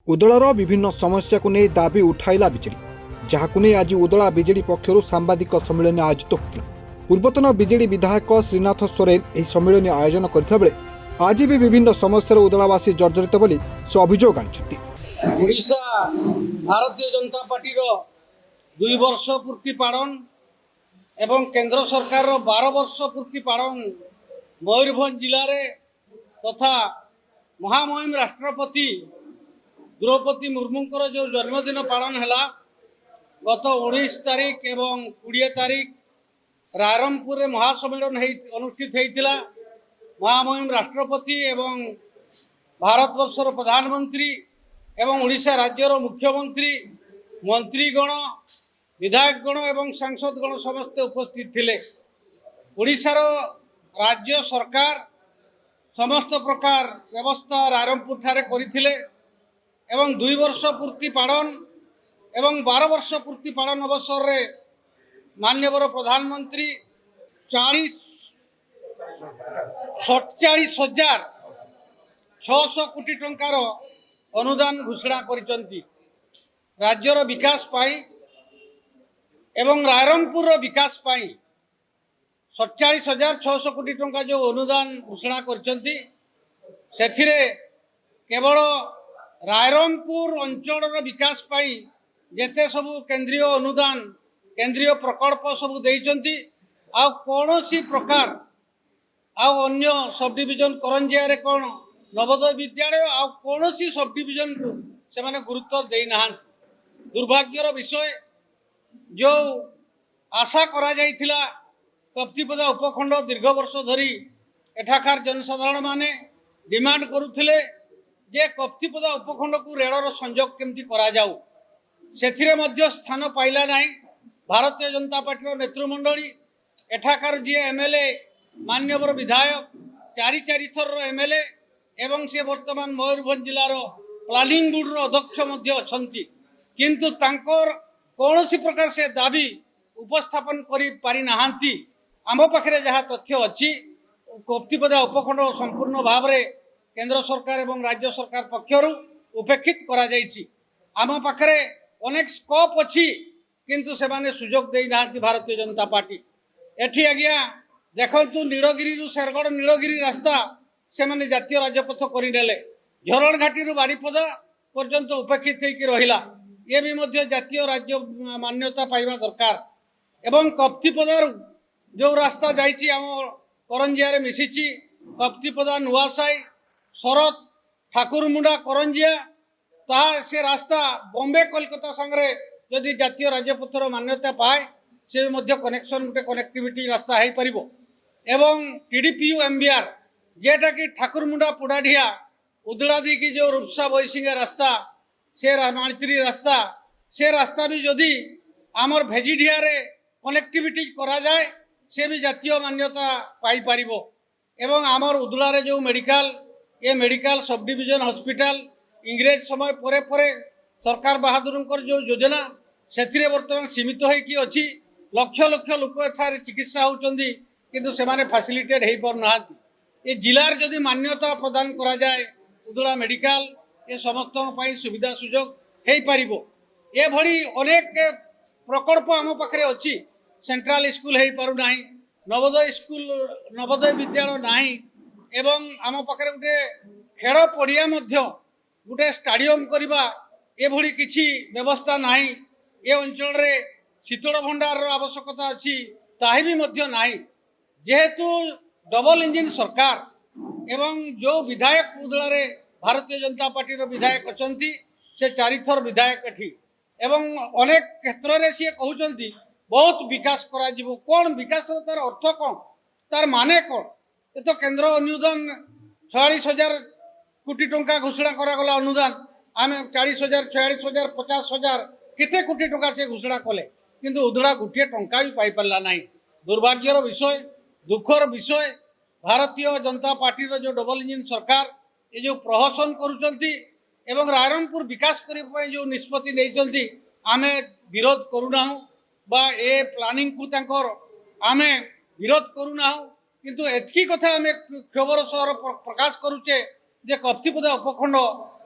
उदलार विभिन्न समस्या को नहीं दाबी उठाइला बिजेडी जहां नहीं आज उदला बिजेडी पक्षर सांबादिक सम्मेलन आयोजित होता। पूर्वतन बिजेडी विधायक श्रीनाथ सोरेन यह सम्मेलन आयोजन करता बेले आज भी विभिन्न समस्या उदलावासी जर्जरित बोली से अभियोग आनिछथि। ओडिशा भारतीय जनता पार्टी 2 वर्ष पूर्ति पालन एवं केंद्र सरकार 12 वर्ष पूर्ति पालन मयूरभंज जिले में तथा महामहिम राष्ट्रपति द्रौपदी मुर्मू जो जन्मदिन पालन है गत 19 तारीख एवं 20 तारीख रायरंगपुर महासम्मेलन अनुष्ठित होता। महामहिम राष्ट्रपति एवं भारतवर्षर प्रधानमंत्री एवं ओडिशा राज्यर मुख्यमंत्री मंत्रीगण विधायकगण एवं सांसदगण समस्ते उपस्थित थिले। ओडिशार राज्य सरकार समस्त प्रकार व्यवस्था रायरंगपुर ठारे करिथिले एवं 2 वर्ष पूर्ति पालन एवं 12 वर्ष पूर्ति पालन अवसर रे माननीय प्रधानमंत्री 47,600 कोटी टंकार अनुदान घोषणा करिसंती। राज्यर विकास पाई एवं रायरंगपुर विकास पाई 47,600 कोटी टंका जो अनुदान घोषणा करिसंती सेथिरे केवल रायरंगपुर अंचल विकास पाई जेते सबु केंद्रीय अनुदान केंद्रीय प्रकल्प सबु देइचंती आ कोनोसी प्रकार आ अन्य सब डिविजन करंजिया रे कोन नवोदय विद्यालय आ कोनोसी सब डिविजन को से माने गुरुत्व देई नाहन। दुर्भाग्यर विषय जो आशा करा जाइथिला कप्तिपदा उपखंड दीर्घ वर्ष धरी एठाकार जनसाधारण माने डिमांड करुथिले जे कप्तिपदा उपखंड को रेलर संयोग केमती करा जाऊ सेथिरे मध्य स्थान पाइला नहीं। भारतीय जनता पार्टी नेतृमंडली एठाकार जी एमएलए मान्यवर विधायक 4 थर एमएलए एवं से वर्तमान मयूरभंज जिलार प्लानिंग बोर्ड अध्यक्ष मध्य अछंती किंतु तांकर कौनसी प्रकार से दाबी उपस्थापन करि पारि नाहांती। आम पाखरे जहाँ तथ्य अच्छी कप्तिपदा उपखंड संपूर्ण भाव में केंद्र सरकार एवं राज्य सरकार पक्षर उपेक्षित करा जाइछि। आम पाखरे अनेक स्कोप अच्छी किंतु से माने सुजोग दे नाहांती भारतीय जनता पार्टी। एठी आज्ञा देखंतु नीलगिरी शेरगढ़ नीलगिरी रास्ता से माने जातीय राजपथ करिनेले झरण घाटी बारिपदा पर्यंत उपेक्षित होकर रहिला। ये भी मध्य जातीय राज्य मान्यता पाइबा दरकार एवं कप्तिपदार जो रास्ता जाइछि आम करंजिया रे मिसिछि कप्तिपदा नुआसाई शरत ठाकुरमुंडा करंजिया ताहा से रास्ता बॉम्बे कोलकाता संगे जदि जातीय राजपथर मान्यता पाए से मध्य कनेक्शन गोटे कनेक्टिविटी रास्ता हो पारिबो एवं टीडीपीयू एमबीआर जेटा कि ठाकुरमुंडा पुडाढिया उदड़ा दी की जो रूपसा बईसिंगा रास्ता से माणित्री रास्ता से रास्ता भी जदि आमर भेजिढिया रे कनेक्टिविटी करा जाए से भी जातीय मान्यता पाई पारिबो एवं आमर उदड़ा रे जो मेडिकल ये मेडिकल सब डिविजन हॉस्पिटल इंग्रेज समय परे परे सरकार बहादुर जो योजना से बर्तमान सीमित होइकी अछि। लक्ष लक्ष लोक एथारे चिकित्सा होउचंदी किंतु से माने फैसिलिटेड हेई पर नाहांती। ये जिलार जदि मान्यता प्रदान करा जाए उदड़ा मेडिकल ये समस्त पई सुविधा सुजोग हेई पारिबो। ये भली अनेक प्रकल्प आम पाखरे अछि। सेंट्रल स्कूल हेई पारु नाही नवोदय स्कूल नवोदय विद्यालय नाही एवं आम पाखरे गोटे खेल पड़िया मध्य गोटे स्टाडियम करवा ये भली किछि व्यवस्था नाही। ये अंचल रे शीतल भंडार आवश्यकता अच्छी ताही भी मध्य नाही। जेहेतु डबल इंजिन सरकार एवं जो विधायक उदला रे भारतीय जनता पार्टी विधायक अछंती से 4 थर विधायक एठी एवं अनेक क्षेत्र रे से कहउचंती बहुत विकास करा जिवो। कोन विकास तार अर्थ कोन तार माने कोन ये तो केंद्र अनुदान 46,000 कोटी टंका घोषणा करा गला अनुदान आम 40,000 46,000 50,000 केते कोटी टंका से घोषणा कले किंतु उदड़ा गोटे टंका भी पाई पारला नहीं। दुर्भाग्यर विषय दुखर विषय भारतीय जनता पार्टी जो डबल इंजिन सरकार ये जो प्रहसन करुचंती एवं रायरंगपुर विकास करने जो निष्पत्ति नहीं आमे विरोध करूना बा ए प्लानिंग को तांकर आमे विरोध करूना किंतु एतकी कथा आमे खबर सह प्रकाश करुचे जे कप्तिपदा उपखंड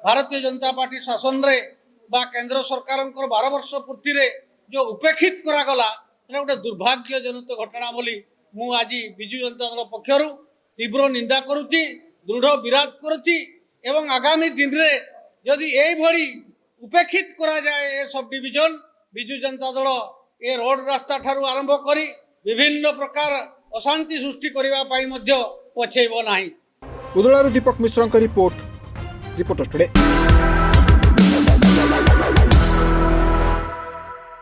भारतीय जनता पार्टी शासन रे बा केंद्र सरकार 12 वर्ष पूर्ति रे जो उपेक्षित करागला सेटा गोटे दुर्भाग्यजनित घटना बोली मु आज विजु जनता दल पक्षर तीव्र निंदा करुच्ची दृढ़ विरोध करुच्ची एवं आगामी दिन रे यदि एभली उपेक्षित करा जाए ए सब डिविजन विजु जनता दल ए रोड रास्ता ठारू आरंभ करी विभिन्न प्रकार अशांति सृष्टि करबा पई मध्य पछेइबो नाही। उदलारू दीपक मिश्रଙ୍କ रिपोर्ट रिपोर्टर्स टुडे।